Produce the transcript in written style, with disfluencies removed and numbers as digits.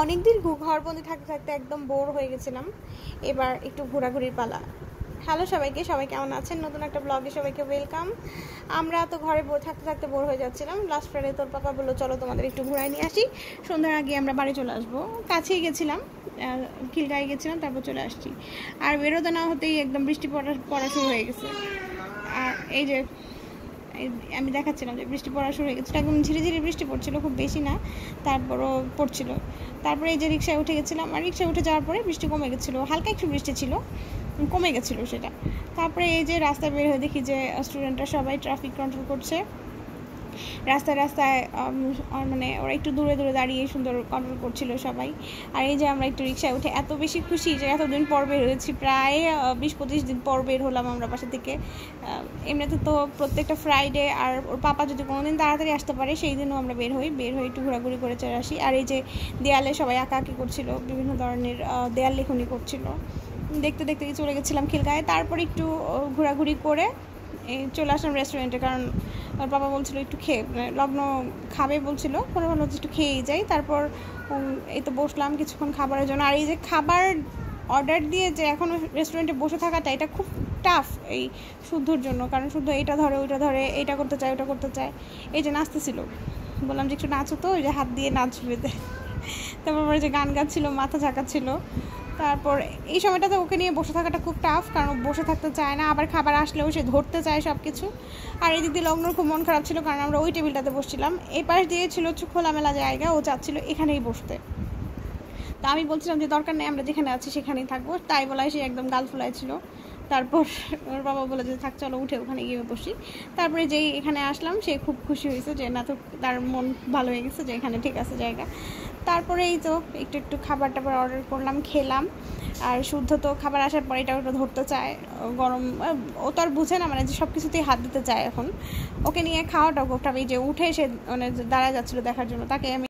অনেকদিন ঘরবন্দি থাকতে থাকতে একদম বোর হয়ে গেছিলাম। এবার একটু ঘোরাঘুরির পালা। হ্যালো সবাইকে, সবাই কেমন আছেন? নতুন একটা ব্লগে সবাইকে ওয়েলকাম। আমরা তো ঘরে থাকতে থাকতে বোর হয়ে যাচ্ছিলাম। লাস্ট ফ্রাইডে তোর পাপা বললো চলো তোমাদের একটু ঘুরাই নিয়ে আসি, সন্ধ্যার আগে আমরা বাড়ি চলে আসবো। কাছেই গেছিলাম, খিলগাঁয়ে গেছিলাম, তারপর চলে আসছি। আর বেরোতে না হতেই একদম বৃষ্টি পড়া শুরু হয়ে গেছে। আর এই যে আমি দেখাচ্ছিলাম যে বৃষ্টি পড়া শুরু হয়ে গেছিলো, একদম ঝিরে ঝিরে বৃষ্টি পড়ছিল, খুব বেশি না, তারপরও পড়ছিল। তারপরে এই যে রিক্সায় উঠে গেছিলাম, আর রিক্সায় উঠে যাওয়ার পরে বৃষ্টি কমে গেছিলো, হালকা একটু বৃষ্টি ছিল, কমে গেছিলো সেটা। তারপরে এই যে রাস্তায় বের হয়ে দেখি যে স্টুডেন্টরা সবাই ট্রাফিক কন্ট্রোল করছে রাস্তায় রাস্তায়, মানে ওরা একটু দূরে দূরে দাঁড়িয়ে সুন্দর কন্ট্রোল করছিল সবাই। আর এই যে আমরা একটু রিক্সায় উঠে এত বেশি খুশি যে এতদিন পর বের হয়েছি, প্রায় 20-25 দিন পর বের হলাম আমরা বাসা থেকে। এমনিতে তো প্রত্যেকটা ফ্রাইডে, আর ওর পাপা যদি কোনোদিন তাড়াতাড়ি আসতে পারে সেই দিনও আমরা বের হই একটু ঘোরাঘুরি করে চলে আসি। আর এই যে দেয়ালে সবাই আঁকাআঁকি করছিল, বিভিন্ন ধরনের দেয়াল লেখনি করছিল, দেখতে দেখতে চলে গেছিলাম খিলগাঁয়ে। তারপর একটু ঘোরাঘুরি করে চলে আসলাম রেস্টুরেন্টে, কারণ ওর বাবা বলছিল একটু লগ্ন খাবে বলছিল, পরে ভালো একটু খেয়েই যাই। তারপর এই তো বসলাম কিছুক্ষণ খাবারের জন্য। আর এই যে খাবার অর্ডার দিয়ে যে এখন রেস্টুরেন্টে বসে থাকাটা, এটা খুব টাফ এই শুদ্ধর জন্য, কারণ শুদ্ধ এইটা ধরে ওইটা ধরে, এইটা করতে চায় ওটা করতে চায়। এই যে নাচতেছিল, বললাম যে একটু নাচো, তো ওই যে হাত দিয়ে নাচবে। তারপর যে গান গাচ্ছিল, মাথা ঝাঁকাচ্ছিল। তারপর এই সময়টাতে ওকে নিয়ে বসে থাকাটা খুব টাফ, কারণ বসে থাকতে চায় না, আবার খাবার আসলেও সে ধরতে চায় সব কিছু। আর এই দিক দিয়ে লগ্নর খুব মন খারাপ ছিল, কারণ আমরা ওই টেবিলটাতে বসছিলাম, এই পাশ দিয়ে ছিল খোলামেলা জায়গা, ও চাচ্ছিল এখানেই বসতে। তা আমি বলছিলাম যে দরকার নেই, আমরা যেখানে আছি সেখানেই থাকবো, তাই বলায় সে একদম গাল ফুলায় ছিল। তারপর ওর বাবা বলে যে থাক চলো উঠে ওখানে গিয়ে বসি। তারপরে যেই এখানে আসলাম, সে খুব খুশি হয়েছে যে না, তো তার মন ভালো হয়ে গেছে যে এখানে ঠিক আছে জায়গা। তারপরে এই তো একটু একটু খাবার টাবার অর্ডার করলাম, খেলাম। আর শুদ্ধ তো খাবার আসার পরে এটা ওটা ধরতে চায়, গরম, ও তো আর বুঝে না, মানে যে সব কিছুতেই হাত দিতে চায়। এখন ওকে নিয়ে খাওয়াটাও খুব টাফ। এই যে উঠে সে মানে দাঁড়ায় যাচ্ছিলো দেখার জন্য, তাকে আমি